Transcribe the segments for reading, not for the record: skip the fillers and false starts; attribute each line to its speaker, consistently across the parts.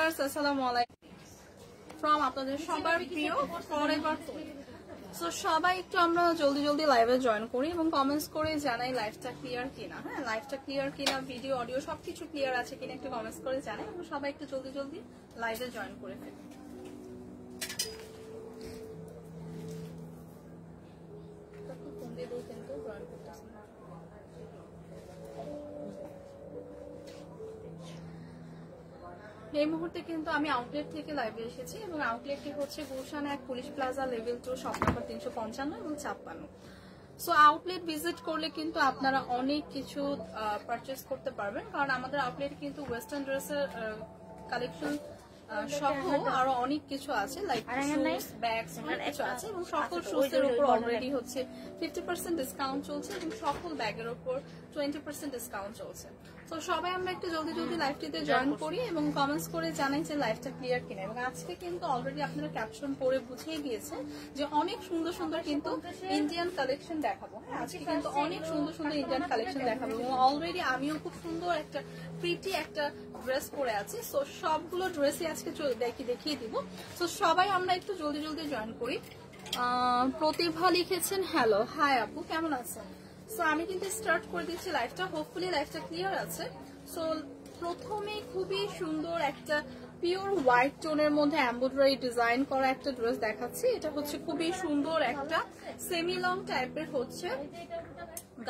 Speaker 1: Viewers আসসালামু আলাইকুম from আপনাদের সবার প্রিয় ফরএভার ফুড। সো সবাই একটু আমরা জলদি লাইভে জয়েন করি এবং কমেন্টস করে জানাই লাইভটা ক্লিয়ার কিনা। হ্যাঁ, লাইভটা ক্লিয়ার কিনা, ভিডিও অডিও সবকিছু ক্লিয়ার আছে কিনা একটু কমেন্টস করে জানাই এবং সবাই একটু জলদি লাইভে জয়েন করে ফেলি। এই মুহূর্তে কিন্তু আমি আউটলেট থেকে লাইভে এসেছি এবং আউটলেটটি হচ্ছে Gulshan 1 police plaza level 2 shop number 355 এবং 56। সো আউটলেট ভিজিট করলে কিন্তু আপনারা অনেক কিছু পারচেজ করতে পারবেন, কারণ আমাদের আউটলেটে কিন্তু ওয়েস্টার্ন ড্রেসের কালেকশন সহ আরো অনেক কিছু আছে, লাইক শুজ, ব্যাগস, অনেক কিছু আছে এবং সকল শুজের উপর অলরেডি হচ্ছে 50% ডিসকাউন্ট চলছে এবং সকল ব্যাগের উপর 20% ডিসকাউন্ট চলছে। তো সবাই আমরা একটু জলদি লাইভটিতে জয়েন করি এবং কমেন্টস করে জানাই যে লাইভটা ক্লিয়ার কিনা। এবং আজকে কিন্তু অলরেডি আপনারা ক্যাপশন পড়ে বুঝিয়ে গিয়েছে যে অনেক সুন্দর কিন্তু ইন্ডিয়ান কালেকশন দেখাবো। হ্যাঁ, আজকে কিন্তু অনেক সুন্দর ইন্ডিয়ান কালেকশন দেখাবো এবং অলরেডি আমিও খুব সুন্দর একটা প্রিটি একটা ড্রেস পরে আছি। সো সবগুলো ড্রেসই আজকে দেখিয়ে দিব। সো সবাই আমরা একটু জলদি জয়েন করি। প্রতিভা লিখেছেন হ্যালো, হাই আপু, কেমন আছেন? সো আমি কিন্তু স্টার্ট করে দিচ্ছি লাইভটা, হোপফুলি লাইভটা ক্লিয়ার আছে। সো প্রথমে খুবই সুন্দর একটা পিওর হোয়াইট টোনের মধ্যে এমব্রয়ডারি ডিজাইন করা একটা ড্রেস দেখাচ্ছি। এটা হচ্ছে খুবই সুন্দর একটা সেমি লং টাইপের হচ্ছে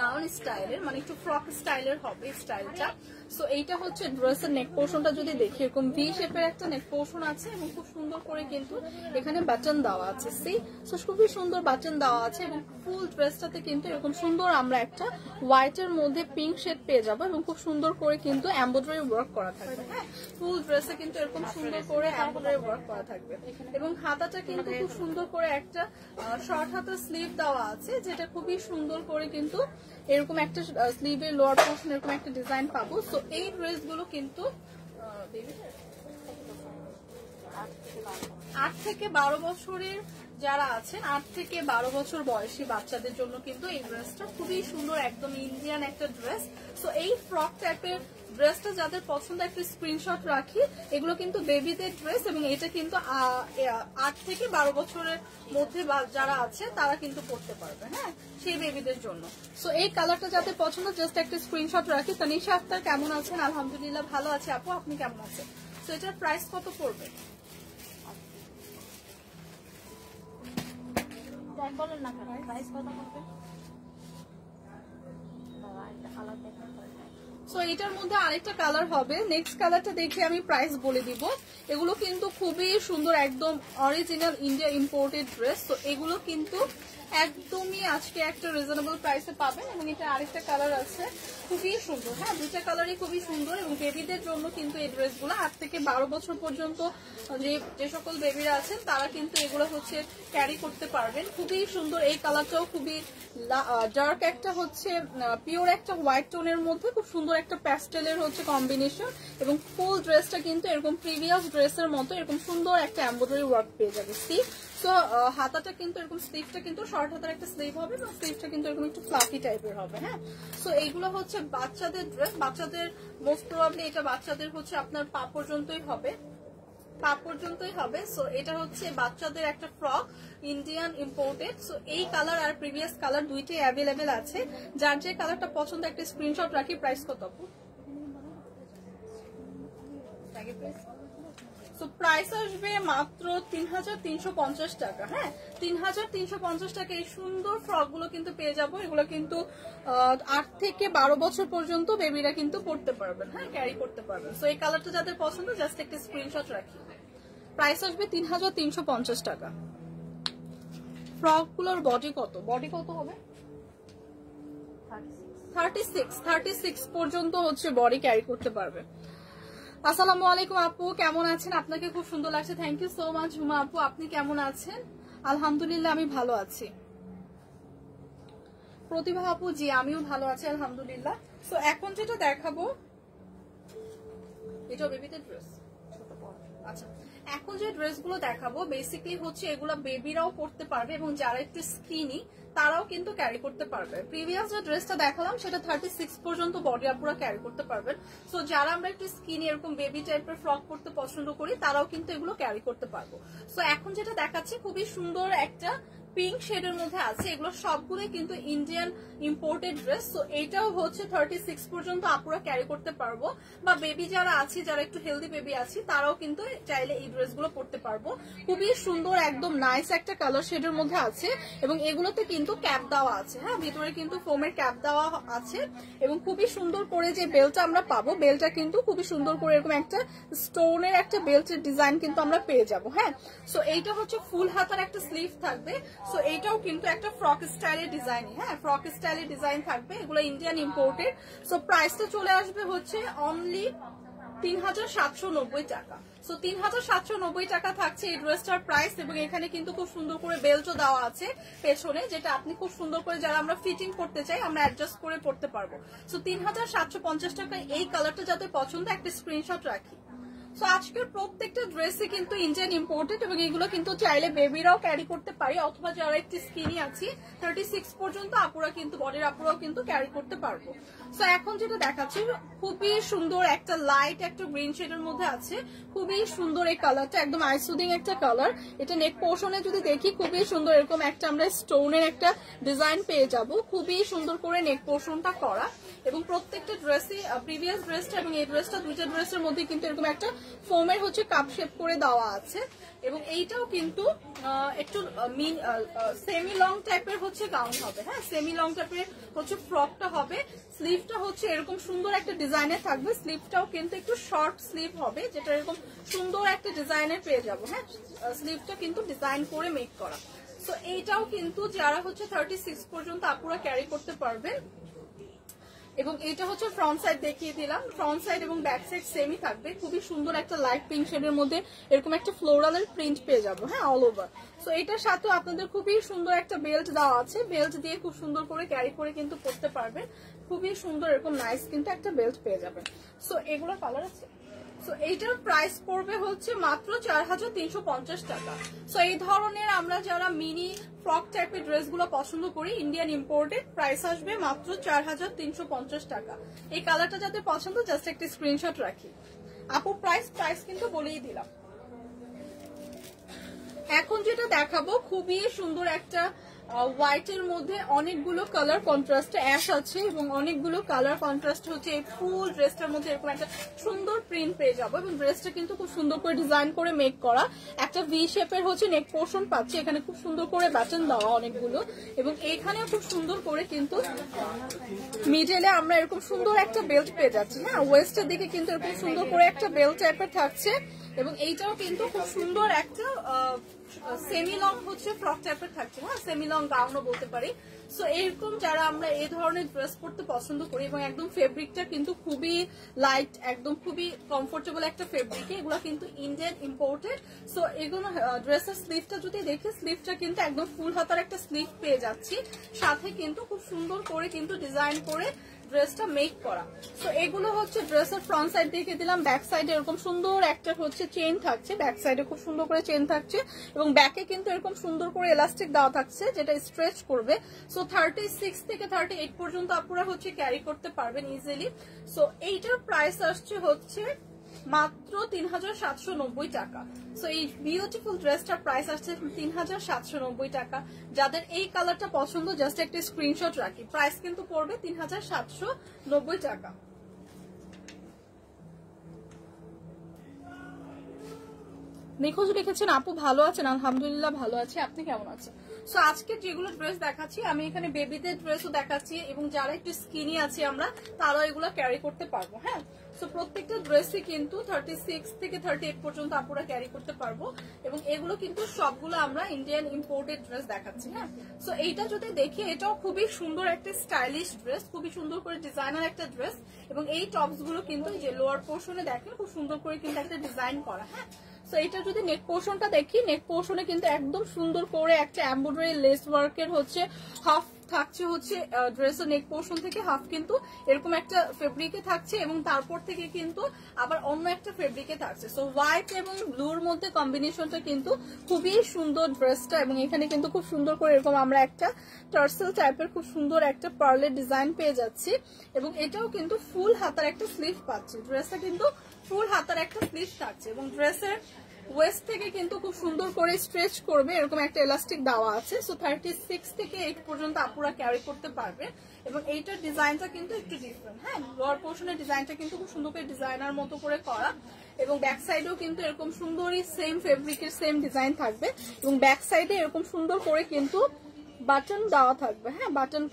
Speaker 1: গাউন স্টাইলের, মানে একটু ফ্রক স্টাইলের হবে স্টাইলটা। সো এইটা হচ্ছে ড্রেসের নেক পোর্শনটা যদি দেখি, এরকম ভি শেপের একটা নেক পোর্শন আছে এবং খুব সুন্দর করে কিন্তু এখানে বাটন দেওয়া আছে। সো খুবই সুন্দর বাটন দেওয়া আছে এবং ফুল ড্রেসটাতে কিন্তু এরকম সুন্দর আমরা একটা হোয়াইটের মধ্যে পিঙ্ক শেড পেয়ে যাবো এবং খুব সুন্দর করে কিন্তু এমব্রয়ডারি ওয়ার্ক করা থাকবে। হ্যাঁ, ফুল ড্রেসে কিন্তু এরকম সুন্দর করে এমব্রয়ডারি ওয়ার্ক করা থাকবে এবং হাতাটা কিন্তু খুব সুন্দর করে একটা শর্ট হাতা স্লিভ দেওয়া আছে, যেটা খুবই সুন্দর করে কিন্তু এরকম একটা স্লিভের লোয়ার পোর্শন এরকম একটা ডিজাইন পাবো। সো এই ড্রেসগুলো কিন্তু 8 থেকে 12 বছরের যারা আছেন, 8 থেকে 12 বছর বয়সী বাচ্চাদের জন্য কিন্তু এই ড্রেসটা খুবই সুন্দর, একদম ইন্ডিয়ান একটা ড্রেস। সো এই ফ্রক টাইপের ড্রেসটা যাদের পছন্দ একটা স্ক্রিনশট রাখি। এগুলো কিন্তু বেবিদের ড্রেস এবং এটা কিন্তু 8 থেকে 12 বছরের মধ্যে যারা আছে তারা কিন্তু পড়তে পারবে। হ্যাঁ, সেই বেবিদের জন্য। সো এই কালারটা যাদের পছন্দ জাস্ট একটা স্ক্রিনশট রাখি। তানিশা আক্তার কেমন আছেন? আলহামদুলিল্লাহ ভালো আছে আপু, আপনি কেমন আছেন? সো এটার প্রাইস কত পড়বে
Speaker 2: বলেন না, প্রাইস কত পড়বে?
Speaker 1: সো এটার মধ্যে আরেকটা কালার হবে, নেক্সট কালারটা দেখে আমি প্রাইস বলে দিব। এগুলো কিন্তু খুবই সুন্দর, একদম অরিজিনাল ইন্ডিয়া ইম্পোর্টেড ড্রেস। তো এগুলো কিন্তু একদমই আজকে একটা রিজনেবল প্রাইসে পাবেন এবং এটা আরেকটা কালার আছে খুবই সুন্দর। হ্যাঁ, দুইটা কালারই খুবই সুন্দর এবং বেবিদের জন্য কিন্তু এই ড্রেসগুলো 8 থেকে 12 বছর পর্যন্ত যে সকল বেবিরা আছেন তারা কিন্তু এগুলো হচ্ছে ক্যারি করতে পারবেন। খুবই সুন্দর এই কালারটাও, খুবই ডার্ক একটা হচ্ছে পিওর একটা হোয়াইট টোনের মধ্যে খুব সুন্দর একটা প্যাস্টেলের হচ্ছে কম্বিনেশন এবং ফুল ড্রেসটা কিন্তু এরকম প্রিভিয়াস ড্রেসের মতো এরকম সুন্দর একটা এমব্রয়ডারি ওয়ার্ক পেয়ে যাবে। সো হাতাটা কিন্তু এরকম স্লিভটা কিন্তু শর্ট হাতার একটা স্লিভ হবে এবং স্লিভটা কিন্তু এরকম একটু ফ্লাফি টাইপের হবে। হ্যাঁ, সো এইগুলো হচ্ছে বাচ্চাদের ড্রেস, বাচ্চাদের মোস্ট প্রবাবলি এটা বাচ্চাদের হচ্ছে আপনার পা পর্যন্তই হবে। সো এটা হচ্ছে বাচ্চাদের একটা ফ্রক ইন্ডিয়ান ইম্পোর্টেড। সো এই কালার আর প্রিভিয়াস কালার দুইটাই অ্যাভেলেবেল আছে। যার যে কালারটা পছন্দ একটা স্ক্রিনশট রাখি। প্রাইস কত আপু? সো প্রাইস আসবে মাত্র 3350 টাকা। হ্যাঁ, 3350 টাকা এই সুন্দর ফ্রক গুলো কিন্তু পেয়ে যাবো। এগুলো কিন্তু 8 থেকে 12 বছর পর্যন্ত বেবিরা কিন্তু পড়তে পারবেন। হ্যাঁ, ক্যারি করতে পারবেন। সো এই কালারটা যাদের পছন্দ জাস্ট একটা স্ক্রিনশট রাখি। প্রাইস আসবে 3350 টাকা। ফ্রক গুলোর বডি কত হবে? 36 পর্যন্ত হচ্ছে বডি ক্যারি করতে পারবে। আসসালামু আলাইকুম আপু, কেমন আছেন? আপনাকে খুব সুন্দর লাগছে, থ্যাংক ইউ সো মাচ। হুমা আপু, আপনি কেমন আছেন? আলহামদুলিল্লাহ আমি ভালো আছি। প্রতিভা আপু, জি আমিও ভালো আছি আলহামদুলিল্লাহ। সো এখন যেটা দেখাবো এটা বেবিদের ড্রেস। আচ্ছা, এখন যে ড্রেসগুলো দেখাবো বেসিক্যালি হচ্ছে এগুলো বেবিরাও পড়তে পারবে এবং যারা একটু স্কিনি তারাও কিন্তু ক্যারি করতে পারবে। প্রিভিয়াস যে ড্রেসটা দেখালাম সেটা 36 পর্যন্ত বডি আপুরা ক্যারি করতে পারবেন। সো যারা আমরা একটু স্কিনি এরকম বেবি টাইপের ফ্রক করতে পছন্দ করি তারাও কিন্তু এগুলো ক্যারি করতে পারবো। সো এখন যেটা দেখাচ্ছি খুবই সুন্দর একটা পিঙ্ক শেডের মধ্যে আছে, এগুলো সবগুলোই কিন্তু ইন্ডিয়ান ইম্পোর্টেড ড্রেস। তো এটাও হচ্ছে 36 পর্যন্ত আপুরা ক্যারি করতে পারবো, বা বেবি যারা আছে, যারা একটু হেলদি বেবি আছে তারাও কিন্তু চাইলে এই ড্রেসগুলো পরতে পারবো। খুবই সুন্দর একদম নাইস একটা কালার শেডের মধ্যে আছে, এবং এগুলোতে কিন্তু ক্যাপ দেওয়া আছে। হ্যাঁ, ভিতরে কিন্তু ফোমের ক্যাপ দেওয়া আছে, এবং খুবই সুন্দর করে যে বেল্টটা আমরা পাবো, বেল্টটা কিন্তু খুবই সুন্দর করে এরকম একটা স্টোনের একটা বেল্টের ডিজাইন কিন্তু আমরা পেয়ে যাবো। হ্যাঁ, সো এইটা হচ্ছে ফুল হাতার একটা স্লিভ থাকবে। সো এইটাও কিন্তু একটা ফ্রক স্টাইলের ডিজাইন। হ্যাঁ, ফ্রক স্টাইলের ডিজাইন থাকবে, এগুলো ইন্ডিয়ান ইম্পোর্টেড। সো প্রাইসটা চলে আসবে হচ্ছে অনলি 3790 টাকা। সো 3790 টাকা থাকছে এই ড্রেসটার প্রাইস, এবং এখানে কিন্তু খুব সুন্দর করে বেল্টও দেওয়া আছে পেছনে, যেটা আপনি খুব সুন্দর করে যারা আমরা ফিটিং করতে চাই আমরা অ্যাডজাস্ট করে পড়তে পারবো। সো 3750 টাকায় এই কালারটা যাদের পছন্দ একটা স্ক্রিনশট রাখি। সো আজকের প্রত্যেকটা ড্রেসে কিন্তু ইন্ডিয়ান ইম্পোর্টেড, এবং এগুলো কিন্তু চাইলে বেবিরাও ক্যারি করতে পারি, অথবা যারা একটু স্কিনি আছি 36 পর্যন্ত আপুরা কিন্তু বডির আপুরাও কিন্তু ক্যারি করতে পারবো। সো এখন যেটা দেখাচ্ছি খুবই সুন্দর একটা লাইট একটা গ্রিন শেডের মধ্যে আছে, খুবই সুন্দর এই কালারটা, একদম আইসুদিং একটা কালার। এটা নেক পোর্শনে যদি দেখি খুবই সুন্দর এরকম একটা আমরা স্টোনের একটা ডিজাইন পেয়ে যাব, খুবই সুন্দর করে নেক পোর্শনটা করা। এবং প্রত্যেকটা ড্রেসই প্রিভিয়াস ড্রেসটা এবং এই ড্রেসটা দুইটা ড্রেসের মধ্যে কিন্তু এরকম একটা ফোমের হচ্ছে কাপ শেপ করে দেওয়া আছে, এবং এইটাও কিন্তু একটু সেমি লং টাইপের হচ্ছে গাউন হবে। হ্যাঁ, সেমি লং টাইপের হচ্ছে ফ্রকটা হবে। স্লিভটা হচ্ছে এরকম সুন্দর একটা ডিজাইনের থাকবে, স্লিভটাও কিন্তু একটু শর্ট স্লিভ হবে, যেটা এরকম সুন্দর একটা ডিজাইনের পেয়ে যাবো। হ্যাঁ, স্লিভটা কিন্তু ডিজাইন করে মেক করা। সো এইটাও কিন্তু যারা হচ্ছে 36 পর্যন্ত আপুরা ক্যারি করতে পারবেন। এবং এটা হচ্ছে ফ্রন্ট সাইড দেখিয়ে দিলাম, ফ্রন্ট সাইড এবং ব্যাক সাইড সেমই থাকবে। খুবই সুন্দর একটা লাইট পিঙ্ক শেডের মধ্যে এরকম একটা ফ্লোরালের প্রিন্ট পেয়ে যাবো। হ্যাঁ, অল ওভার। সো এটার সাথে আপনাদের খুবই সুন্দর একটা বেল্ট দেওয়া আছে, বেল্ট দিয়ে খুব সুন্দর করে ক্যারি করে কিন্তু করতে পারবেন। খুবই সুন্দর এরকম নাইস কিন্তু একটা বেল্ট পেয়ে যাবেন। সো এগুলোর কালার আছে। সো এইটার প্রাইস পড়বে হচ্ছে মাত্র 4350 টাকা। সো এই ধরনের আমরা যারা মিনি ফ্রক টাইপের ড্রেসগুলো পছন্দ করি ইন্ডিয়ান ইম্পোর্টেড, প্রাইস আসবে মাত্র 4350 টাকা। এই কালারটা যাদের পছন্দ জাস্ট একটা স্ক্রিনশট রাখি। আপু প্রাইস কিন্তু বলেই দিলাম। এখন যেটা দেখাবো খুবই সুন্দর একটা হোয়াইটের মধ্যে অনেকগুলো কালার কন্ট্রাস্ট অ্যাশ আছে, এবং অনেকগুলো কালার কন্ট্রাস্ট হচ্ছে এই ফুল ড্রেসটার মধ্যে এরকম একটা সুন্দর প্রিন্ট পেয়ে যাবো। এবং ড্রেসটা কিন্তু খুব সুন্দর করে ডিজাইন করে মেক করা, একটা ভি শেপের হচ্ছে নেক পোর্শন পাচ্ছি, এখানে খুব সুন্দর করে বাটন দেওয়া অনেকগুলো, এবং এইখানে খুব সুন্দর করে কিন্তু মিডলে আমরা এরকম সুন্দর একটা বেল্ট পেয়ে যাচ্ছি। হ্যাঁ, ওয়েস্টের দিকে কিন্তু এরকম সুন্দর করে একটা বেল্ট টাইপের থাকছে, এবং এইটাও কিন্তু খুব সুন্দর একটা সেমি লং হচ্ছে ফ্রক টাইপের থাকছে। হ্যাঁ, সেমি লং গাউনও বলতে পারি। সো এরকম যারা আমরা এই ধরনের ড্রেস পরতে পছন্দ করি, এবং একদম ফেব্রিকটা কিন্তু খুবই লাইট, একদম খুবই কমফোর্টেবল একটা ফেব্রিক, এগুলো কিন্তু ইন্ডিয়ান ইম্পোর্টেড। সো এগুলো ড্রেসের স্লিভটা যদি দেখি, স্লিভটা কিন্তু একদম ফুল হাতার একটা স্লিভ পেয়ে যাচ্ছি, সাথে কিন্তু খুব সুন্দর করে কিন্তু ডিজাইন করে ড্রেসটা মেক করা। সো এগুলো হচ্ছে ড্রেসের ফ্রন্ট সাইড দেখে দিলাম, ব্যাক সাইডে এরকম সুন্দর একটা হচ্ছে চেন থাকছে, ব্যাক সাইডে খুব সুন্দর করে চেন থাকছে, এবং ব্যাকে কিন্তু এরকম সুন্দর করে এলাস্টিক দেওয়া থাকছে যেটা স্ট্রেচ করবে। সো 36 থেকে 38 পর্যন্ত আপনারা হচ্ছে ক্যারি করতে পারবেন ইজিলি। সো এইটার প্রাইস আসছে হচ্ছে মাত্র 3790 টাকা। সো এই বিউটিফুল ড্রেসটার প্রাইস আসছে 3790 টাকা। যাদের এই কালারটা পছন্দ জাস্ট একটা স্ক্রিনশট রাখি, প্রাইস কিন্তু পড়বে 3790 টাকা। নিখোঁজ লিখেছেন আপু ভালো আছেন? আলহামদুলিল্লাহ ভালো আছে, আপনি কেমন আছেন? সো আজকে যেগুলো ড্রেস দেখাচ্ছি আমি এখানে বেবিদের ড্রেসও দেখাচ্ছি, এবং যারা একটু স্কিনি আছে আমরা তারাও এগুলো ক্যারি করতে পারবো। হ্যাঁ, সো প্রত্যেকটা ড্রেসই কিন্তু 36 থেকে 38 পর্যন্ত আপুরা ক্যারি করতে পারবো, এবং এগুলো কিন্তু সবগুলো আমরা ইন্ডিয়ান ইম্পোর্টেড ড্রেস দেখাচ্ছি। হ্যাঁ, সো এইটা যদি দেখি এটাও খুবই সুন্দর একটা স্টাইলিশ ড্রেস, খুবই সুন্দর করে ডিজাইনার একটা ড্রেস, এবং এই টপস গুলো কিন্তু যে লোয়ার পোর্শনে দেখেন খুব সুন্দর করে কিন্তু একটা ডিজাইন করা। হ্যাঁ, সো এটা যদি নেক পোর্শনটা দেখি, নেক পোর্শনে কিন্তু একদম সুন্দর করে একটা এমব্রয়ডারি লেস ওয়ার্কের হচ্ছে হাফ থাকছে হচ্ছে ড্রেসের নেক পোর্শন থেকে হাফ কিন্তু এরকম একটা ফেব্রিকে থাকছে এবং তারপর থেকে কিন্তু আবার অন্য একটা ফেব্রিকে থাকছে। সো হোয়াইট এবং ব্লুর মধ্যে কম্বিনেশনটা কিন্তু খুবই সুন্দর ড্রেসটা, এবং এখানে কিন্তু খুব সুন্দর করে এরকম আমরা একটা টার্সেল টাইপের খুব সুন্দর একটা পার্লের ডিজাইন পেয়ে যাচ্ছি, এবং এটাও কিন্তু ফুল হাতার একটা স্লিভ পাচ্ছি। ড্রেসটা কিন্তু ফুল হাতার একটা স্লিভ থাকছে এবং ড্রেসের ওয়েস্ট থেকে কিন্তু খুব সুন্দর করে স্ট্রেচ করবে, এরকম একটা এলাস্টিক দেওয়া আছে। সো 36 থেকে 8 পর্যন্ত আপুরা ক্যারি করতে পারবে, এবং এইটার ডিজাইনটা কিন্তু একটু ডিফারেন্ট। হ্যাঁ, লোয়ার পোর্শনের ডিজাইনটা কিন্তু খুব সুন্দর করে ডিজাইনার মতো করে করা, এবং ব্যাক সাইডেও কিন্তু এরকম সুন্দরই সেম ফেব্রিকের সেম ডিজাইন থাকবে, এবং ব্যাক সাইডে এরকম সুন্দর করে কিন্তু বাটন দেওয়া থাকবে। হ্যাঁ, বাটন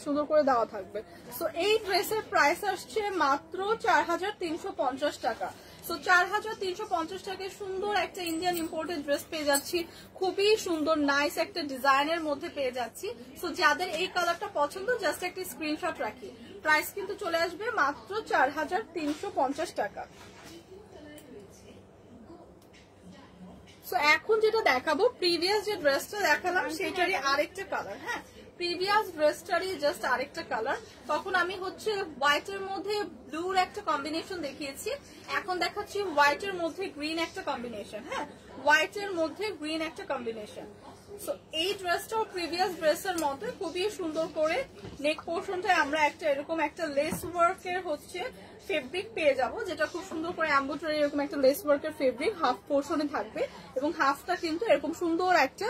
Speaker 1: সুন্দর করে দেওয়া থাকবে। সো এই ড্রেসের প্রাইস আসছে মাত্র 4350 টাকা। সো 4350 টাকায় সুন্দর একটা ইন্ডিয়ান ইম্পোর্টেড ড্রেস পেয়ে যাচ্ছি, খুবই সুন্দর নাইস একটা ডিজাইনের মধ্যে পেয়ে যাচ্ছি। সো যাদের এই কালারটা পছন্দ জাস্ট একটা স্ক্রিনশট রাখি, প্রাইস কিন্তু চলে আসবে মাত্র 4350 টাকা। সো এখন যেটা দেখাবো, প্রিভিয়াস যে ড্রেসটা দেখালাম সেটারই আরেকটা কালার। হ্যাঁ, প্রিভিয়াস ড্রেসটারই জাস্ট আরেকটা কালার। তখন আমি হচ্ছে হোয়াইটের মধ্যে ব্লুর একটা কম্বিনেশন দেখিয়েছি, এখন দেখাচ্ছি হোয়াইটের মধ্যে গ্রিন একটা কম্বিনেশন। হ্যাঁ, হোয়াইটের মধ্যে গ্রিন একটা কম্বিনেশন। সো এই ড্রেসটাও প্রিভিয়াস ড্রেসের মতো খুবই সুন্দর করে নেক পোর্শনটায় আমরা একটা এরকম একটা লেস ওয়ার্কের হচ্ছে ফেব্রিক পেয়ে যাব, যেটা খুব সুন্দর করে এমব্রয়ডারি এরকম একটা লেস ওয়ার্কের ফেব্রিক হাফ পোর্শনে থাকবে, এবং হাফটা কিন্তু এরকম সুন্দর একটা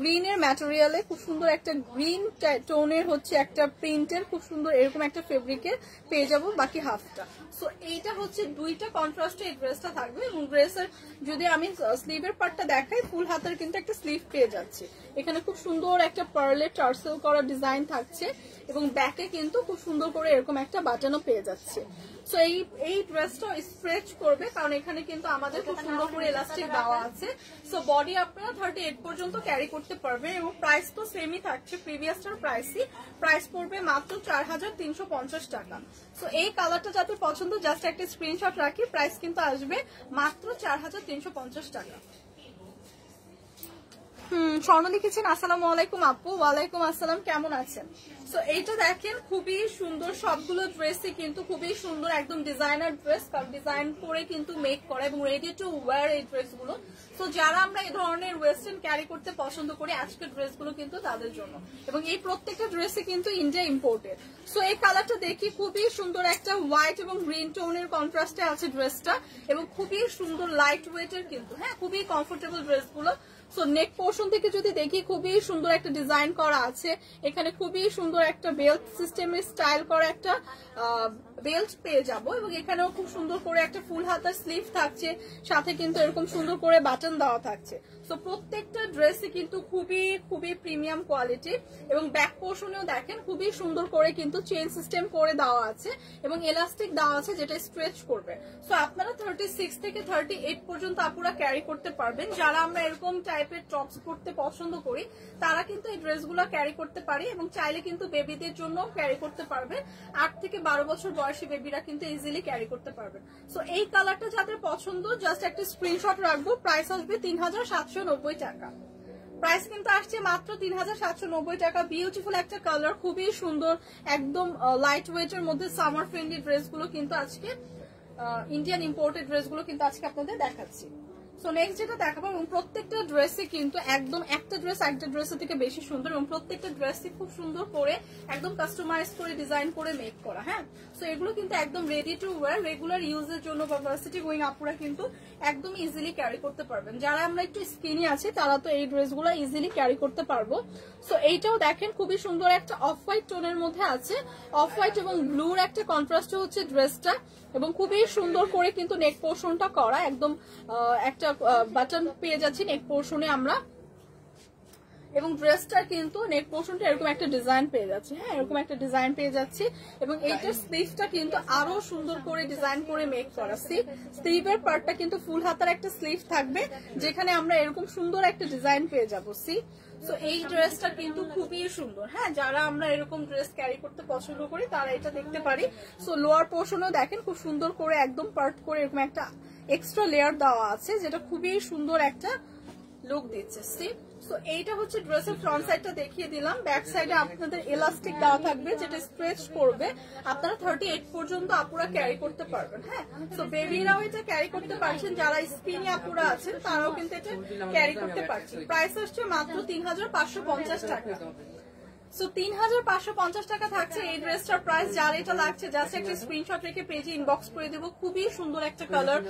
Speaker 1: গ্রিনের ম্যাটেরিয়ালে খুব সুন্দর একটা গ্রিন টোনের হচ্ছে একটা প্রিন্টের খুব সুন্দর এরকম একটা ফেব্রিকের পেয়ে যাব বাকি হাফটা। সো এইটা হচ্ছে দুইটা কন্ট্রাস্টে এই ড্রেসটা থাকবে, এবং ড্রেসের যদি আমি স্লিভের পার্টটা দেখাই, ফুল হাতের কিন্তু একটা স্লিভ পেয়ে যাচ্ছে। এখানে খুব সুন্দর একটা পার্লের টার্সেল করা ডিজাইন থাকছে, এবং ব্যাকে কিন্তু খুব সুন্দর করে এরকম একটা বাটনও পেয়ে যাচ্ছে। সো এই ড্রেসটা স্ট্রেচ করবে, কারণ এখানে কিন্তু আমাদের খুব সুন্দর করে এলাস্টিক দেওয়া আছে। সো বডি আপনারা 38 পর্যন্ত ক্যারি করতে পারবেন, এবং প্রাইস তো সেমই থাকছে প্রিভিয়াসটার প্রাইসই। প্রাইস পড়বে মাত্র 4350 টাকা। সো এই কালারটা যাদের পছন্দ জাস্ট একটা স্ক্রিনশট রাখি, প্রাইস কিন্তু আসবে মাত্র 4350 টাকা। স্বর্ণ লিখেছেন আসসালামু আলাইকুম আপু। ওয়ালাইকুম আসসালাম, কেমন আছেন? সো এইটা দেখেন খুবই সুন্দর, সবগুলো ড্রেসই কিন্তু খুবই সুন্দর, একদম ডিজাইনার ড্রেস, কারণ ডিজাইন করে কিন্তু মেক করা এবং রেডি টু ওয়্যার এই ড্রেসগুলো। সো যারা আমরা এই ধরনের ওয়েস্টার্ন ক্যারি করতে পছন্দ করি, আজকের ড্রেসগুলো কিন্তু তাদের জন্য, এবং এই প্রত্যেকটা ড্রেসই কিন্তু ইন্ডিয়া ইম্পোর্টেড। সো এই কালারটা দেখি খুবই সুন্দর একটা হোয়াইট এবং গ্রিন টোনের কন্ট্রাস্টে আছে ড্রেসটা, এবং খুবই সুন্দর লাইট ওয়েটের কিন্তু। হ্যাঁ, খুবই কমফোর্টেবল ড্রেসগুলো। সো নেক পোর্শন থেকে যদি দেখি, খুবই সুন্দর একটা ডিজাইন করা আছে, এখানে খুবই সুন্দর একটা বেল্ট সিস্টেমের স্টাইল করা একটা বেল্ট পেয়ে যাব, এবং এখানেও খুব সুন্দর করে একটা ফুল হাতার স্লিভ থাকছে, সাথে কিন্তু এরকম সুন্দর করে বাটন দেওয়া থাকছে। সো প্রত্যেকটা ড্রেসই কিন্তু খুবই খুবই প্রিমিয়াম কোয়ালিটি, এবং ব্যাক পোর্শনেও দেখেন খুবই সুন্দর করে কিন্তু চেইন সিস্টেম করে দেওয়া আছে, এবং এলাস্টিক দেওয়া আছে যেটা স্ট্রেচ করবে। সো আপনারা 36 থেকে 38 পর্যন্ত আপুরা ক্যারি করতে পারবেন। যারা আমরা এরকম টাইপের টপস পরতে পছন্দ করি, তারা কিন্তু এই ড্রেসগুলো ক্যারি করতে পারি, এবং চাইলে কিন্তু বেবিদের জন্য ক্যারি করতে পারবে। 8 থেকে 12 বছর বয়সী বেবিরা কিন্তু ইজিলি ক্যারি করতে পারবে। সো এই কালারটা যাদের পছন্দ জাস্ট একটা স্ক্রিনশট রাখবো, প্রাইস আসবে 3790 টাকা। প্রাইস কিন্তু আসছে মাত্র 3790 টাকা। বিউটিফুল একটা কালার, খুবই সুন্দর, একদম লাইট ওয়েটের মধ্যে সামার ফ্রেন্ডলি ড্রেসগুলো কিন্তু আজকে ইন্ডিয়ান ইম্পোর্টেড ড্রেসগুলো কিন্তু আজকে আপনাদের দেখাচ্ছি। সো নেক্সট যেটা দেখাবো, এবং প্রত্যেকটা ড্রেসে কিন্তু একদম একটা ড্রেস একটা ড্রেসের থেকে বেশি সুন্দর, এবং প্রত্যেকটা ড্রেসই খুব সুন্দর করে একদম কাস্টমাইজ করে ডিজাইন করে মেক করা। হ্যাঁ, সো এগুলো কিন্তু একদম রেডি টু ওয়্যার, রেগুলার ইউজের জন্য বা ভার্সিটি গোয়িং আপুরা কিন্তু একদম ইজিলি ক্যারি করতে পারবেন। যারা আমরা একটু স্কিনি আছি তারা তো এই ড্রেসগুলো ইজিলি ক্যারি করতে পারবো। সো এইটাও দেখেন খুবই সুন্দর একটা অফ হোয়াইট টোনের মধ্যে আছে, অফ হোয়াইট এবং ব্লুর একটা কন্ট্রাস্ট হচ্ছে ড্রেসটা, এবং খুবই সুন্দর করে কিন্তু নেক পোর্শনটা করা, একদম একটা বাটন পেয়ে যাচ্ছি নেক পোর্শনে আমরা, এবং ড্রেসটার কিন্তু নেক পোর্শনটা এরকম একটা ডিজাইন পেয়ে যাচ্ছে। হ্যাঁ, এরকম একটা ডিজাইন পেয়ে যাচ্ছি, এবং এইটার স্লিভটা কিন্তু আরো সুন্দর করে ডিজাইন করে মেক করা। স্লিভের পার্টটা কিন্তু ফুল হাতার একটা স্লিভ থাকবে, যেখানে আমরা এরকম সুন্দর একটা ডিজাইন পেয়ে যাবো। সো এই ড্রেসটা কিন্তু খুবই সুন্দর। হ্যাঁ, যারা আমরা এরকম ড্রেস ক্যারি করতে পছন্দ করি তারা এটা দেখতে পারি। সো লোয়ার পোর্শনও দেখেন খুব সুন্দর করে একদম পার্ট করে এরকম একটা এক্সট্রা লেয়ার দেওয়া আছে, যেটা খুবই সুন্দর একটা লুক দিচ্ছে। সি সো এইটা হচ্ছে ড্রেসের ফ্রন্ট সাইডটা দেখিয়ে দিলাম। ব্যাক সাইডে আপনাদের এলাস্টিক দেওয়া থাকবে যেটা স্ট্রেচ করবে, আপনারা 38 পর্যন্ত আপুরা ক্যারি করতে পারবেন। হ্যাঁ, তো বেবিরাও এটা ক্যারি করতে পারছেন, যারা স্কিনি আপুরা আছেন তারাও কিন্তু এটা ক্যারি করতে পারছেন। প্রাইস আসছে মাত্র 3550 টাকা। সো 3550 টাকা থাকছে এই ড্রেসটার প্রাইস। যার এটা লাগছে জাস্ট একটা স্ক্রিনশট রেখে পেজে ইনবক্স করে দেবো। খুবই সুন্দর একটা কালার,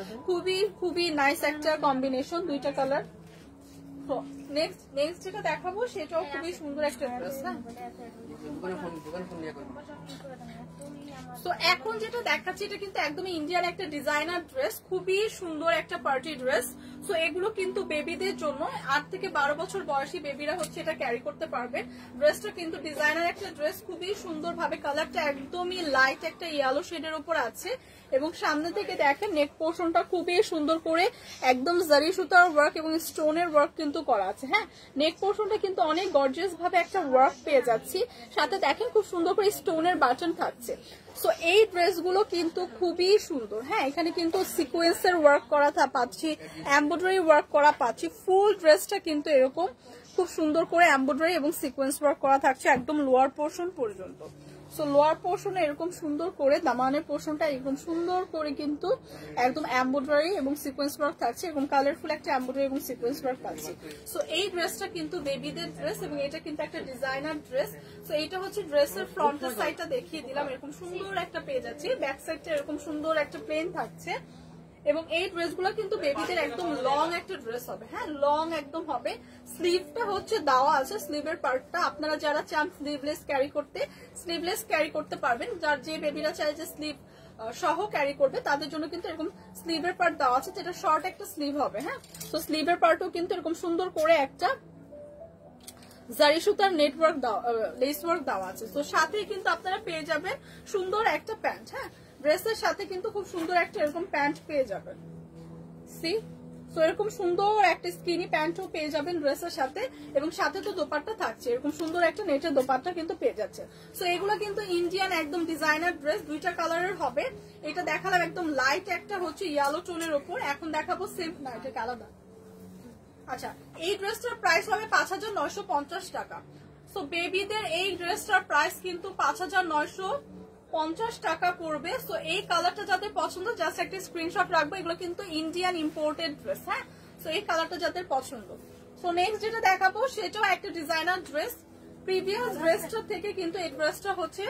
Speaker 1: খুবই নাইস একটা কম্বিনেশন, দুইটা কালার। নেক্সট যেটা দেখাবো সেটাও খুবই সুন্দর একটা ড্রেস। হ্যাঁ, তো এখন যেটা দেখাচ্ছি এটা কিন্তু একদমই ইন্ডিয়ান একটা ডিজাইনার ড্রেস, খুবই সুন্দর একটা পার্টি ড্রেস। সো এগুলো কিন্তু বেবিদের জন্য, 8 থেকে 12 বছর বয়সী বেবিরা হচ্ছে এটা ক্যারি করতে পারবে। ড্রেসটা কিন্তু ডিজাইনার একটা ড্রেস, খুবই সুন্দর ভাবে কালারটা একদমই লাইট একটা ইয়েলো শেডের উপর আছে। এবং সামনে থেকে দেখেন নেক পোর্শনটা খুবই সুন্দর করে একদম জারি সুতার ওয়ার্ক এবং স্টোনের ওয়ার্ক কিন্তু করা আছে। হ্যাঁ, নেক পোর্শনটা কিন্তু অনেক গর্জিয়াস ভাবে একটা ওয়ার্ক পেয়ে যাচ্ছি, সাথে দেখেন খুব সুন্দর করে স্টোনের বাটন থাকছে। সো এই ড্রেসগুলো কিন্তু খুবই সুন্দর। হ্যাঁ, এখানে কিন্তু সিকোয়েন্সের ওয়ার্ক করা পাচ্ছি, এমব্রয়ডারি ওয়ার্ক করা পাচ্ছি। ফুল ড্রেসটা কিন্তু এরকম খুব সুন্দর করে এমব্রয়ডারি এবং সিকোয়েন্স ওয়ার্ক করা থাকছে একদম লোয়ার পোর্শন পর্যন্ত। সো লোয়ার পোর্শনে এরকম সুন্দর করে, দামানের পোর্শনটা এরকম সুন্দর করে কিন্তু একদম এমব্রয়ডারি এবং সিকোয়েন্স ওয়ার্ক থাকছে এবং কালারফুল একটা এমব্রয়ডারি এবং সিকোয়েন্স ওয়ার্ক থাকছে। সো এই ড্রেসটা কিন্তু বেবিদের ড্রেস এবং এটা কিন্তু একটা ডিজাইনার ড্রেস। সো এইটা হচ্ছে ড্রেসের ফ্রন্টের সাইডটা দেখিয়ে দিলাম, এরকম সুন্দর একটা পেজ আছে। ব্যাক সাইডটা এরকম সুন্দর একটা প্লেন থাকছে এবং এই ড্রেসগুলো কিন্তু বেবিদের একদম লং একটা ড্রেস হবে। হ্যাঁ, লং একদম হবে। স্লিভটা হচ্ছে দেওয়া আছে, স্লিভের পার্টটা আপনারা যারা চান স্লিভলেস ক্যারি করতে পারবেন। যার যে বেবিরা চায় যে স্লিভ সহ ক্যারি করবে তাদের জন্য কিন্তু এরকম স্লিভের পার্ট দেওয়া আছে, যেটা শর্ট একটা স্লিভ হবে। হ্যাঁ, তো স্লিভের পার্টও কিন্তু এরকম সুন্দর করে একটা জারি সুতার নেটওয়ার্ক লেস ওয়ার্ক দেওয়া আছে। তো সাথে কিন্তু আপনারা পেয়ে যাবেন সুন্দর একটা প্যান্ট। হ্যাঁ, ড্রেসের সাথে কিন্তু খুব সুন্দর একটা এরকম প্যান্ট পেয়ে যাবেন। সি সো এরকম সুন্দর একটা স্কিনি প্যান্টও পেয়ে যাবেন ড্রেসের সাথে, এবং সাথে তো দোপাট্টা থাকছে, এরকম সুন্দর একটা নেটের দোপাট্টা কিন্তু পেয়ে যাচ্ছে। সো এগুলো কিন্তু ইন্ডিয়ান একদম ডিজাইনার ড্রেস, দুইটা কালারের হবে। এটা দেখালাম একদম লাইট একটা হচ্ছে ইয়েলো টোনের উপর, এখন দেখাবো সেম না, এটা আলাদা। আচ্ছা, এই ড্রেসটার প্রাইস হবে 5950 টাকা। সো বেবিদের এই ড্রেসটার প্রাইস কিন্তু 5950 টাকা পড়বে। সো এই কালারটা যাদের পছন্দ জাস্ট একটা স্ক্রিনশট রাখবো, এগুলো কিন্তু ইন্ডিয়ান ইম্পোর্টেড ড্রেস। হ্যাঁ, সো এই কালারটা যাদের পছন্দ। সো নেক্সট যেটা দেখাবো সেটাও একটা ডিজাইনার ড্রেস। প্রিভিয়াস ড্রেসটা থেকে কিন্তু এই ড্রেসটা হচ্ছে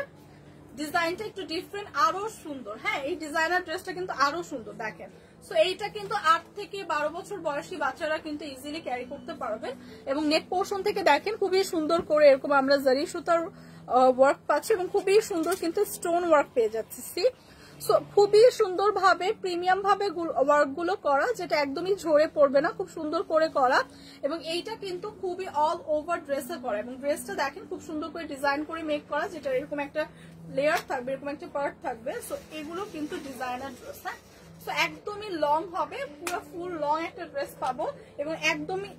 Speaker 1: ডিজাইনটা একটু ডিফারেন্ট, আরো সুন্দর। হ্যাঁ, এই ডিজাইনার ড্রেসটা কিন্তু আরো সুন্দর দেখেন। সো এইটা কিন্তু 8 থেকে 12 বছর বয়সী বাচ্চারা কিন্তু ইজিলি ক্যারি করতে পারবেন। এবং নেক পোর্শন থেকে দেখেন খুবই সুন্দর করে এরকম আমরা জারি সুতার ওয়ার্ক পাচ্ছি এবং খুবই সুন্দর কিন্তু স্টোন ওয়ার্ক পেয়ে যাচ্ছি। সো খুবই সুন্দর ভাবে প্রিমিয়াম ভাবে ওয়ার্ক গুলো করা, যেটা একদমই ঝরে পড়বে না, খুব সুন্দর করে করা। এবং এইটা কিন্তু খুবই অল ওভার ড্রেসে করা, এবং ড্রেসটা দেখেন খুব সুন্দর করে ডিজাইন করে মেক করা, যেটা এরকম একটা লেয়ার থাকবে, এরকম একটা পার্ট থাকবে। সো এগুলো কিন্তু ডিজাইনার ড্রেস। হ্যাঁ, সো একদমই লং হবে, পুরো ফুল লং একটা ড্রেস পাবো এবং একদমই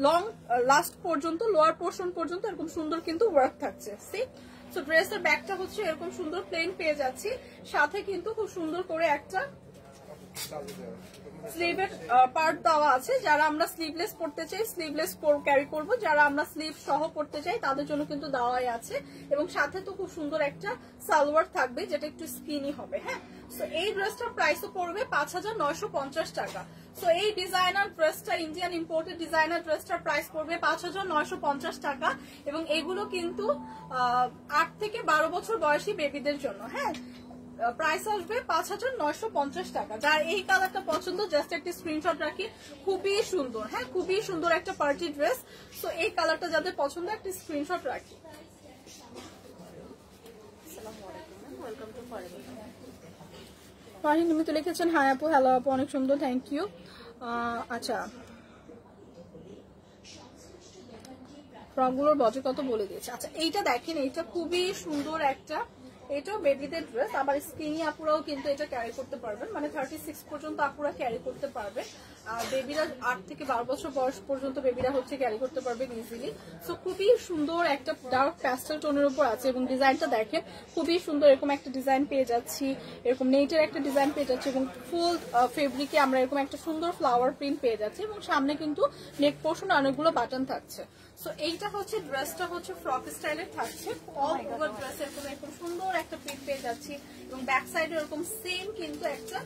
Speaker 1: লং লাস্ট পর্যন্ত, লোয়ার পোর্শন পর্যন্ত এরকম সুন্দর কিন্তু ওয়ার্ক থাকছে। সি সো ড্রেসের ব্যাকটা হচ্ছে এরকম সুন্দর প্লেন পেয়ে যাচ্ছি, সাথে কিন্তু খুব সুন্দর করে একটা স্লিভের পার্ট দেওয়া আছে। যারা আমরা স্লিভলেস পড়তে চাই স্লিভলেস ক্যারি করব, যারা আমরা স্লিভ সহ পড়তে চাই তাদের জন্য কিন্তু দেওয়াই আছে। এবং সাথে তো খুব সুন্দর একটা সালোয়ার থাকবে যেটা একটু স্কিনি হবে। হ্যাঁ, সো এই ড্রেসটার প্রাইসও পড়বে 5950 টাকা। সো এই ডিজাইনার ড্রেসটা, ইন্ডিয়ান ইম্পোর্টেড ডিজাইনার ড্রেসটার প্রাইস পড়বে 5950 টাকা। এবং এগুলো কিন্তু 8 থেকে 12 বছর বয়সী বেবিদের জন্য। হ্যাঁ, প্রাইস আসবে 5950 টাকা। যার এই কালারটা পছন্দ জাস্ট একটা স্ক্রিনশট রাখি, খুবই সুন্দর। হ্যাঁ, খুবই সুন্দর একটা পার্টি ড্রেস। সো এই কালারটা যাদের পছন্দ একটা স্ক্রিনশট রাখি। ফারহিন তুমি তো লিখেছেন হাই আপু, হ্যালো আপু, অনেক সুন্দর, থ্যাংক ইউ। আচ্ছা, ফ্রকগুলোর বজে কত বলে দিয়েছে। আচ্ছা, এইটা দেখেন, এইটা খুবই সুন্দর একটা এটাও বেবিদের ড্রেস, আবার স্কিনি আপুরাও কিন্তু এটা ক্যারি করতে পারবেন, মানে 36 পর্যন্ত আপুরা ক্যারি করতে পারবে। আর বেবিরা 8 থেকে 12 বছর বয়স পর্যন্ত বেবিরা হচ্ছে ক্যারি করতে পারবে ইজিলি। সো খুবই সুন্দর একটা ডার্ক প্যাস্টেল টোনের উপর আছে এবং ডিজাইনটা দেখেন খুবই সুন্দর, এরকম একটা ডিজাইন পেয়ে যাচ্ছি, এরকম নেটের একটা ডিজাইন পেয়ে যাচ্ছি এবং ফুল ফেব্রিকে আমরা এরকম একটা সুন্দর ফ্লাওয়ার প্রিন্ট পেয়ে যাচ্ছি এবং সামনে কিন্তু নেক পোর্শন অনেকগুলো বাটন থাকছে। সো এইটা হচ্ছে ড্রেসটা হচ্ছে ফ্রক স্টাইলের থাকছে, অল ওভার ড্রেস এরকম এরকম সুন্দর একটা প্রিন্ট পেয়ে যাচ্ছি এবং ব্যাক সাইডে এরকম সেম কিন্তু একটা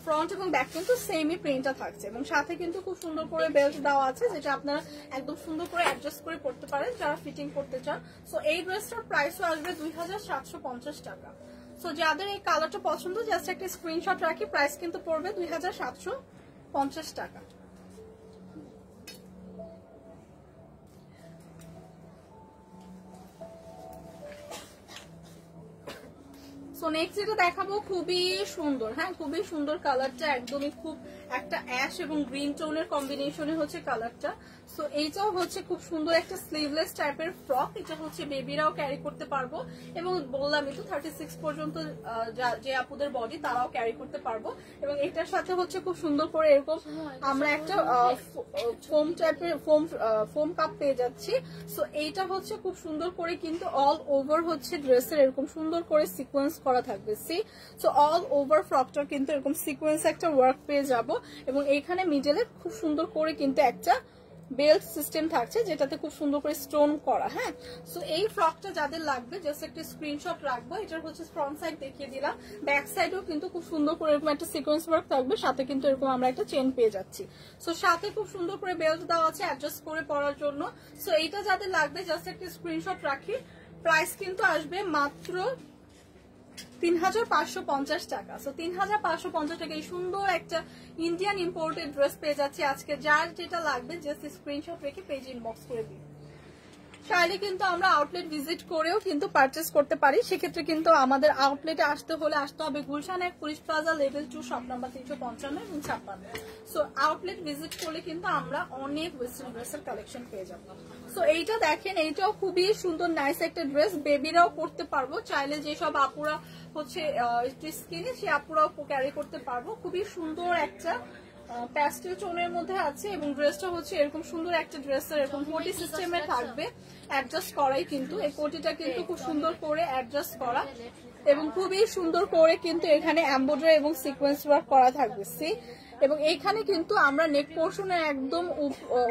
Speaker 1: ফ্রন্ট এবং ব্যাক কিন্তু সেমই প্রিন্টটা থাকছে এবং সাথে কিন্তু খুব সুন্দর করে বেল্ট দেওয়া আছে, যেটা আপনারা একদম সুন্দর করে অ্যাডজাস্ট করে পড়তে পারেন যারা ফিটিং করতে চান। সো এই ড্রেসটার প্রাইসও আসবে 2750 টাকা। সো যাদের এই কালারটা পছন্দ জাস্ট একটা স্ক্রিনশট রাখি, প্রাইস কিন্তু পড়বে 2750 টাকা। সো নেক্সট যেটা দেখাবো খুবই সুন্দর, হ্যাঁ খুবই সুন্দর কালারটা, একদমই খুব একটা অ্যাশ এবং গ্রিন টোনের কম্বিনেশনে হচ্ছে কালারটা। সো এইটাও হচ্ছে খুব সুন্দর একটা স্লিভলেস টাইপের ফ্রক, এটা হচ্ছে বেবিরাও ক্যারি করতে পারবো এবং বললামই তো 36 পর্যন্ত যে আপুদের বডি তারাও ক্যারি করতে পারবো এবং এটার সাথে হচ্ছে খুব সুন্দর করে এরকম আমরা একটা ফোম টাইপের ফোম কাপ পেয়ে যাচ্ছি। সো এইটা হচ্ছে খুব সুন্দর করে কিন্তু অল ওভার হচ্ছে ড্রেসের এরকম সুন্দর করে সিকোয়েন্স করা থাকবে। সি সো অল ওভার ফ্রকটা কিন্তু এরকম সিকোয়েন্স একটা ওয়ার্ক পেয়ে যাব এবং এইখানে মিডলে খুব সুন্দর করে কিন্তু একটা বেল্ট সিস্টেম থাকছে যেটাতে খুব সুন্দর করে স্টোন করা। হ্যাঁ সো এই ফ্রকটা যাদের লাগবে জাস্ট একটা স্ক্রিনশট রাখবো, এটার হচ্ছে ফ্রন্ট সাইড দেখিয়ে দিলাম, ব্যাক সাইডেও কিন্তু খুব সুন্দর করে এরকম একটা সিকোয়েন্স ওয়ার্ক থাকবে, সাথে কিন্তু এরকম আমরা একটা চেন পেয়ে যাচ্ছি। সো সাথে খুব সুন্দর করে বেল্ট দেওয়া আছে অ্যাডজাস্ট করে পরার জন্য। সো এইটা যাদের লাগবে জাস্ট একটা স্ক্রিনশট রাখি, প্রাইস কিন্তু আসবে মাত্র 3550 টাকা। সো 3550 টাকা এই সুন্দর একটা ইন্ডিয়ান ইম্পোর্টেড ড্রেস পেয়ে যাচ্ছি আজকে। যার যেটা লাগবে জাস্ট স্ক্রিনশট রেখে পেজে ইনবক্স করে দিন। চাইলে কিন্তু আমরা আউটলেট ভিজিট করেও কিন্তু পারচেস করতে পারি, সেক্ষেত্রে কিন্তু আমাদের আউটলেটে আসতে হবে Gulshan 1 police plaza level 2 shop number 355 এবং 56। সো আউটলেট ভিজিট করলে কিন্তু আমরা অনেক ওয়েস্টার্ন ড্রেসের কালেকশন পেয়ে যাবো। সো এইটা দেখেন, এইটাও খুবই সুন্দর নাইস একটা ড্রেস, বেবিরাও পরতে পারবো, চাইলে যেসব আপুরা হচ্ছে স্কিনে সে আপুরাও ক্যারি করতে পারবো। খুবই সুন্দর একটা প্যাস্টেল টোনের মধ্যে আছে এবং ড্রেসটা হচ্ছে এরকম সুন্দর একটা ড্রেসের এরকম কোটি সিস্টেমে থাকবে, অ্যাডজাস্ট করাই কিন্তু এই কোটিটা কিন্তু খুব সুন্দর করে অ্যাডজাস্ট করা এবং খুবই সুন্দর করে কিন্তু এখানে এমব্রয়ডারি এবং সিকোয়েন্স ওয়ার্ক করা থাকবে। সি এবং এইখানে কিন্তু আমরা নেক পোর্শনের একদম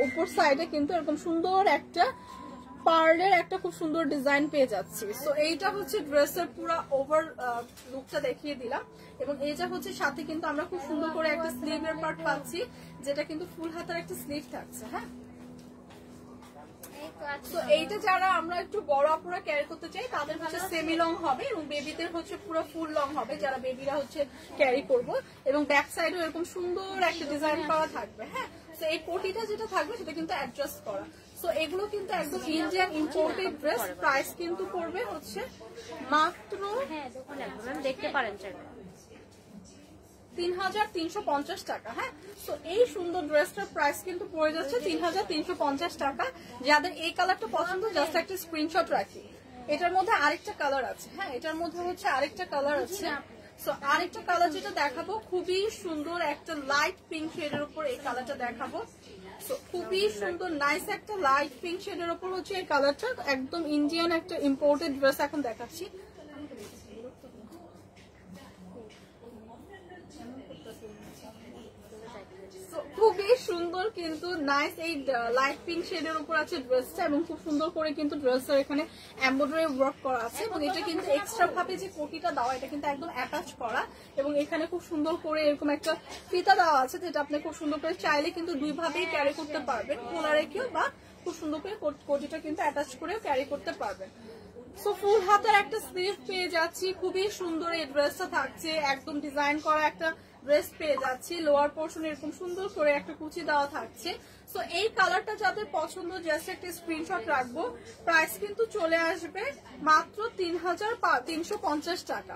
Speaker 1: উপর সাইডে কিন্তু এরকম সুন্দর একটা পার্লের একটা খুব সুন্দর ডিজাইন পেয়ে যাচ্ছি। সো এইটা হচ্ছে ড্রেসের পুরো ওভার লুকটা দেখিয়ে দিলাম এবং এইটা হচ্ছে সাথে কিন্তু আমরা খুব সুন্দর করে একটা স্লিভের পার্ট পাচ্ছি, যেটা কিন্তু ফুল হাতার একটা স্লিভ থাকছে। হ্যাঁ তো এইটা যারা আমরা একটু বড় আপুরা ক্যারি করতে চাই তাদের হচ্ছে সেমি লং হবে এবং বেবিদের হচ্ছে পুরো ফুল লং হবে যারা বেবিরা হচ্ছে ক্যারি করব এবং ব্যাক সাইডেও এরকম সুন্দর একটা ডিজাইন করা থাকবে। হ্যাঁ তো এই কোটিটা যেটা থাকবে সেটা কিন্তু অ্যাডজাস্ট করা। সো এগুলো কিন্তু একদম ইন্ডিয়ান ইম্পোর্টেড ড্রেস, প্রাইস কিন্তু পড়বে হচ্ছে মাত্র
Speaker 2: দেখতে পারেন
Speaker 1: 3350 টাকা। হ্যাঁ তো এই সুন্দর ড্রেসটার প্রাইস কিন্তু পড়ে যাচ্ছে 3350 টাকা। যাদের এই কালারটা পছন্দ জাস্ট একটা স্ক্রিনশট রাখি। এটার মধ্যে আরেকটা কালার আছে, হ্যাঁ এটার মধ্যে হচ্ছে আরেকটা কালার আছে। সো আরেকটা কালার যেটা দেখাবো খুবই সুন্দর একটা লাইট পিঙ্ক শেডের উপর এই কালারটা দেখাবো। সো খুবই সুন্দর নাইস একটা লাইট পিঙ্ক শেডের উপর হচ্ছে এই কালারটা, একদম ইন্ডিয়ান একটা ইম্পোর্টেড ড্রেস এখন দেখাচ্ছি। খুবই সুন্দর কিন্তু নাইস এই লাইট পিঙ্ক শেডের উপর আছে ড্রেসটা এবং খুব সুন্দর করে কিন্তু ড্রেসের এখানে এমব্রয়ডারি ওয়ার্ক করা আছে এবং এটা কিন্তু এক্সট্রা ভাবে যে কোটিটা দেওয়া এটা কিন্তু একদম অ্যাটাচ করা এবং এখানে খুব সুন্দর করে এরকম একটা ফিতা দেওয়া আছে যেটা আপনি খুব সুন্দর করে চাইলে কিন্তু দুই ভাবেই ক্যারি করতে পারবেন, খোলা রেখেও বা খুব সুন্দর করে কোটিটা কিন্তু অ্যাটাচ করেও ক্যারি করতে পারবেন। সো ফুল হাতের একটা স্লিভ পেয়ে যাচ্ছি, খুবই সুন্দর এই ড্রেসটা থাকছে, একদম ডিজাইন করা একটা ড্রেস পেয়ে যাচ্ছি, লোয়ার পোর্শন এরকম সুন্দর করে একটা কুচি দেওয়া থাকছে। সো এই কালারটা যাদের পছন্দ জাস্ট একটা স্ক্রিনশট রাখবো, প্রাইস কিন্তু চলে আসবে মাত্র 3350 টাকা।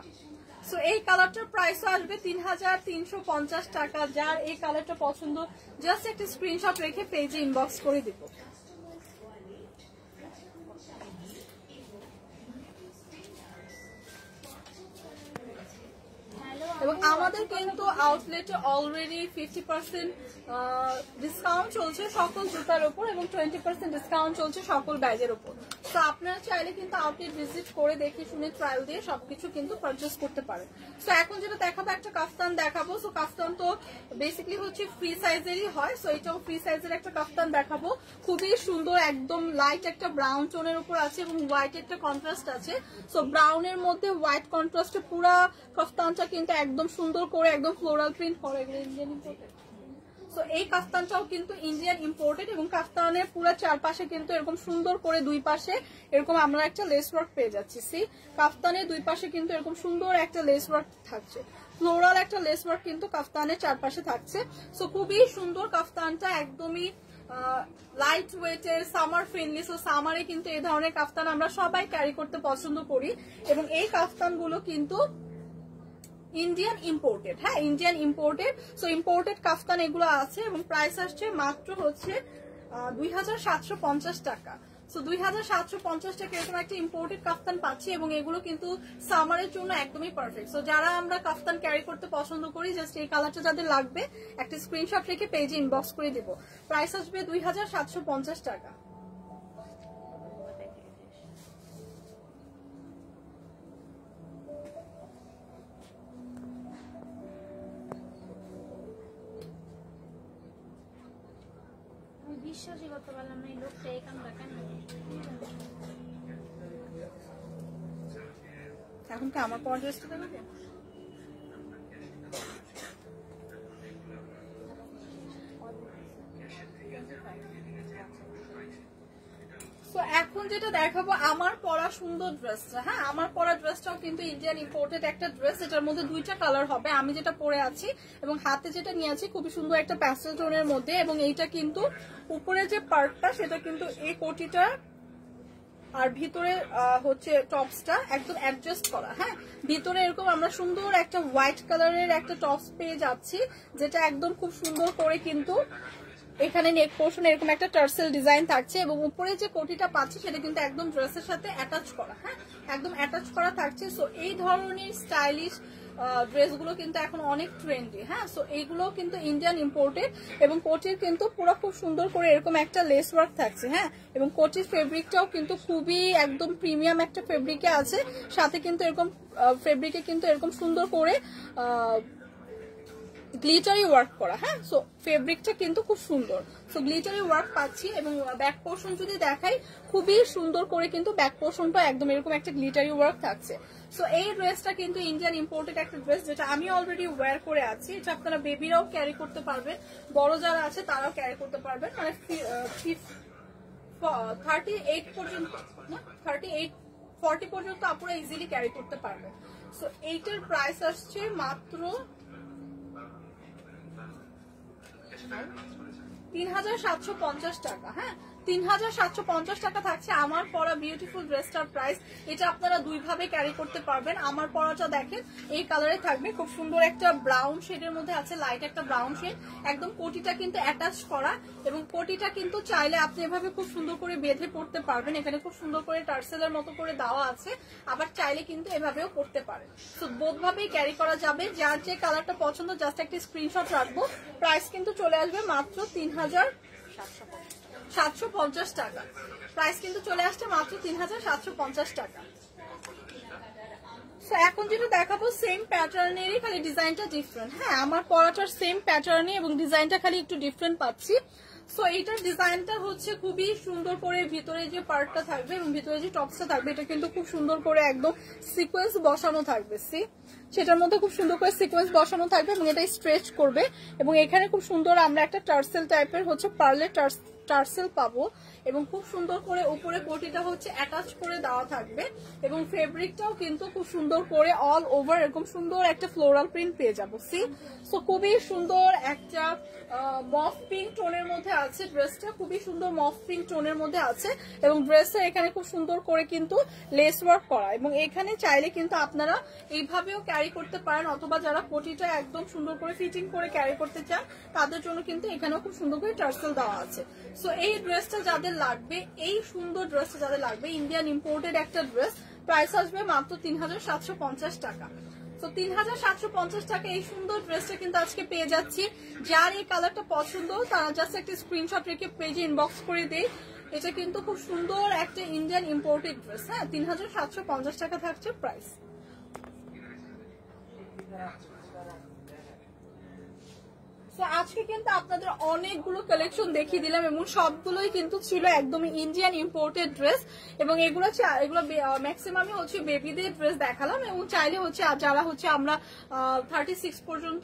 Speaker 1: সো এই কালারটার প্রাইস আসবে 3350 টাকা। যার এই কালারটা পছন্দ জাস্ট একটা স্ক্রিনশট রেখে পেজে ইনবক্স করে দিব। এবং আমাদের কিন্তু আউটলেটে অলরেডি 50% ডিসকাউন্ট চলছে সকল জুতার উপর এবং 20% ডিসকাউন্ট চলছে সকল ব্যাগের উপর। তো আপনারা চাইলে কিন্তু আউটলেট ভিজিট করে দেখে শুনে ট্রায়াল দিয়ে সবকিছু কিন্তু পারচেস করতে পারেন। সো এখন যেটা দেখাবো একটা কাফতান দেখাবো। সো কাফতান তো বেসিক্যালি হচ্ছে ফ্রি সাইজেরই হয়। সো এটাও ফ্রি সাইজের একটা কাফতান দেখাবো, খুবই সুন্দর, একদম লাইট একটা ব্রাউন টোনের উপর আছে এবং হোয়াইট একটা কন্ট্রাস্ট আছে। সো ব্রাউনের মধ্যে হোয়াইট কন্ট্রাস্টে পুরা কাফতানটা কিন্তু একদম সুন্দর করে একদম ফ্লোরাল প্রিন্ট করে ইন্ডিয়ান ইম্পোর্টেড। সো এই কাফতানটাও কিন্তু ইন্ডিয়ান ইম্পোর্টেড এবং কাফতানের পুরো চারপাশে কিন্তু এরকম সুন্দর করে দুই পাশে এরকম আমরা একটা লেস ওয়ার্ক পেয়ে যাচ্ছি। সি কাফতানের দুই পাশে কিন্তু এরকম সুন্দর একটা লেস ওয়ার্ক থাকছে, ফ্লোরাল একটা লেস ওয়ার্ক কিন্তু কাফতানের চারপাশে থাকছে। সো খুবই সুন্দর কাফতানটা, একদমই লাইট ওয়েটের, সামার ফ্রেন্ডলি। সো সামারে কিন্তু এই ধরনের কাফতান আমরা সবাই ক্যারি করতে পছন্দ করি এবং এই কাফতানগুলো কিন্তু ইন্ডিয়ান ইম্পোর্টেড। হ্যাঁ, ইন্ডিয়ান ইম্পোর্টেড। সো ইম্পোর্টেড কাফতান এগুলো আছে এবং প্রাইস আসছে মাত্র হচ্ছে 2750 টাকা। সো 2750 টাকা এরকম একটা ইম্পোর্টেড কাফতান পাচ্ছি এবং এগুলো কিন্তু সামারের জন্য একদমই পারফেক্ট। সো যারা আমরা কাফতান ক্যারি করতে পছন্দ করি, জাস্ট এই কালারটা যাদের লাগবে একটা স্ক্রিনশট রেখে পেজে ইনবক্স করে দিব। প্রাইস আসবে 2750 টাকা।
Speaker 2: বিশ্বাসই করতে পারলাম না এই লোকটা এই কামটা কেন।
Speaker 1: এখন কি আমার পর ড্রেসটা দেবে? সো এখন যেটা দেখাবো আমার পরা সুন্দর ড্রেসটা। হ্যাঁ, আমার পরা ড্রেসটাও কিন্তু ইন্ডিয়ান ইম্পোর্টেড একটা ড্রেস। এটার মধ্যে দুইটা কালার হবে, আমি যেটা পরে আছি এবং হাতে যেটা নিয়ে আছি খুবই সুন্দর একটা প্যাস্টেল টোনের মধ্যে। এবং এইটা কিন্তু উপরে যে পার্টটা সেটা কিন্তু এই কোটিটা আর ভিতরে হচ্ছে টপসটা একদম অ্যাডজাস্ট করা। হ্যাঁ, ভিতরে এরকম আমরা সুন্দর একটা হোয়াইট কালারের একটা টপস পেয়ে যাচ্ছি, যেটা একদম খুব সুন্দর করে কিন্তু এখানে নেক পোর্শন এরকম একটা টার্সেল ডিজাইন থাকছে এবং উপরে যে কোটিটা পাচ্ছি সেটা কিন্তু একদম ড্রেসের সাথে অ্যাটাচ করা। হ্যাঁ, একদম অ্যাটাচ করা থাকছে। সো এই ধরনের স্টাইলিশ ড্রেসগুলো কিন্তু এখন অনেক ট্রেন্ডি। হ্যাঁ, সো এইগুলো কিন্তু ইন্ডিয়ান ইম্পোর্টেড এবং কোটির কিন্তু পুরো খুব সুন্দর করে এরকম একটা লেস ওয়ার্ক থাকছে। হ্যাঁ, এবং কোটির ফেব্রিকটাও কিন্তু খুবই একদম প্রিমিয়াম একটা ফেব্রিকে আছে, সাথে কিন্তু এরকম ফেব্রিকে কিন্তু এরকম সুন্দর করে গ্লিটারি ওয়ার্ক করা। হ্যাঁ, সো ফেব্রিকটা কিন্তু খুব সুন্দর। সো গ্লিটারি ওয়ার্ক পাচ্ছি এবং ব্যাক পোর্শন যদি দেখাই খুবই সুন্দর করে কিন্তু ব্যাক পোর্শনটা একদম এরকম একটা গ্লিটারি ওয়ার্ক থাকছে। সো এই ড্রেসটা কিন্তু ইন্ডিয়ান ইম্পোর্টেড একটা ড্রেস, যেটা আমি অলরেডি ওয়্যার করে আছি। এটা আপনারা বেবিরাও ক্যারি করতে পারবেন, বড় যারা আছে তারাও ক্যারি করতে পারবেন। মানে 38 পর্যন্ত, 40 পর্যন্ত আপনারা ইজিলি ক্যারি করতে পারবেন। সো এইটার প্রাইস আসছে মাত্র 3750 টাকা। হ্যাঁ, 3750 টাকা থাকছে আমার পরা বিউটিফুল ড্রেসটার প্রাইস। এটা আপনারা দুইভাবে ক্যারি করতে পারবেন। আমার পরাটা দেখেন এই কালারে থাকবে, খুব সুন্দর একটা ব্রাউন শেডের মধ্যে আছে, লাইট একটা ব্রাউন শেড। একদম কোটিটা কিন্তু অ্যাটাচ করা এবং কোটিটা কিন্তু চাইলে আপনি এভাবে খুব সুন্দর করে বেঁধে পড়তে পারবেন। এখানে খুব সুন্দর করে টার্সেলের মতো করে দেওয়া আছে, আবার চাইলে কিন্তু এভাবেও পড়তে পারেন। তো বোধভাবেই ক্যারি করা যাবে। যার যে কালারটা পছন্দ জাস্ট একটা স্ক্রিনশট রাখবো। প্রাইস কিন্তু চলে আসবে মাত্র 3750 টাকা। প্রাইস কিন্তু চলে আসছে মাত্র 3750 টাকা। এখন যেটা দেখাবো সেম প্যাটার্নেরই, খালি ডিজাইনটা ডিফারেন্ট। হ্যাঁ, আমার পরাটার সেম প্যাটার্নে এবং ডিজাইনটা খালি একটু ডিফারেন্ট পাচ্ছি। সো এইটার ডিজাইনটা হচ্ছে খুবই সুন্দর করে, ভিতরে যে পার্টটা থাকবে এবং ভিতরে যে টপসটা থাকবে এটা কিন্তু খুব সুন্দর করে একদম সিকোয়েন্স বসানো থাকবে। সি সেটার মধ্যে খুব সুন্দর করে সিকোয়েন্স বসানো থাকবে এবং এটা স্ট্রেচ করবে এবং এখানে খুব সুন্দর আমরা একটা টার্সেল টাইপের হচ্ছে পার্লের টার্সেল পাবো এবং খুব সুন্দর করে উপরে কোটিটা হচ্ছে অ্যাটাচ করে দেওয়া থাকবে এবং ফেব্রিকটাও কিন্তু খুব সুন্দর করে অল ওভার এরকম সুন্দর একটা ফ্লোরাল প্রিন্ট পেয়ে যাবো। সি সো খুবই সুন্দর একটা মফ পিঙ্ক টোনের মধ্যে আছে ড্রেসটা, খুবই সুন্দর মফ পিঙ্ক টোনের মধ্যে আছে এবং ড্রেসটা এখানে খুব সুন্দর করে কিন্তু লেস ওয়ার্ক করা এবং এখানে চাইলে কিন্তু আপনারা এইভাবেও ক্যারি করতে পারেন, অথবা যারা কোটিটা একদম সুন্দর করে ফিটিং করে ক্যারি করতে চান তাদের জন্য কিন্তু এখানেও খুব সুন্দর করে টার্সেল দেওয়া আছে। সো এই ড্রেসটা যাদের লাগবে, এই সুন্দর ড্রেসটা যাদের লাগবে, ইন্ডিয়ান ইম্পোর্টেড একটা ড্রেস, প্রাইস আসবে মাত্র 3750 টাকা। তো 3750 টাকা এই সুন্দর ড্রেসটা কিন্তু আজকে পেয়ে যাচ্ছি। যার এই কালারটা পছন্দ তারা জাস্ট একটা স্ক্রিনশট রেখে পেজে ইনবক্স করে দেই। এটা কিন্তু খুব সুন্দর একটা ইন্ডিয়ান ইম্পোর্টেড ড্রেস। হ্যাঁ, 3750 টাকা থাকছে প্রাইস। আজকে কিন্তু আপনাদের অনেকগুলো কালেকশন দেখিয়ে দিলাম এবং সবগুলোই কিন্তু ছিল একদমই ইন্ডিয়ান ইম্পোর্টেড ড্রেস এবং এগুলো ম্যাক্সিমামই হচ্ছে বেবিদের ড্রেস দেখালাম এবং চাইলে হচ্ছে যারা হচ্ছে আমরা 36 পর্যন্ত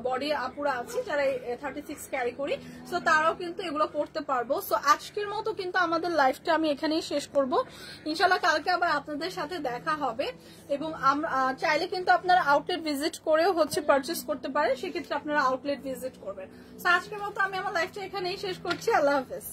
Speaker 1: বডি আপুরা আছি যারা 36 ক্যারি করি, সো তারাও কিন্তু এগুলো পড়তে পারবো। সো আজকের মতো কিন্তু আমাদের লাইফটা আমি এখানেই শেষ করব। ইনশাল্লাহ কালকে আবার আপনাদের সাথে দেখা হবে এবং আমরা চাইলে কিন্তু আপনারা আউটলেট ভিজিট করেও হচ্ছে পারচেস করতে পারেন, সেক্ষেত্রে আপনারা আউটলেট ভিজিট করবেন। আজকের মতো আমি আমার লাইফটা এখানেই শেষ করছি। আল্লাহ হাফেজ।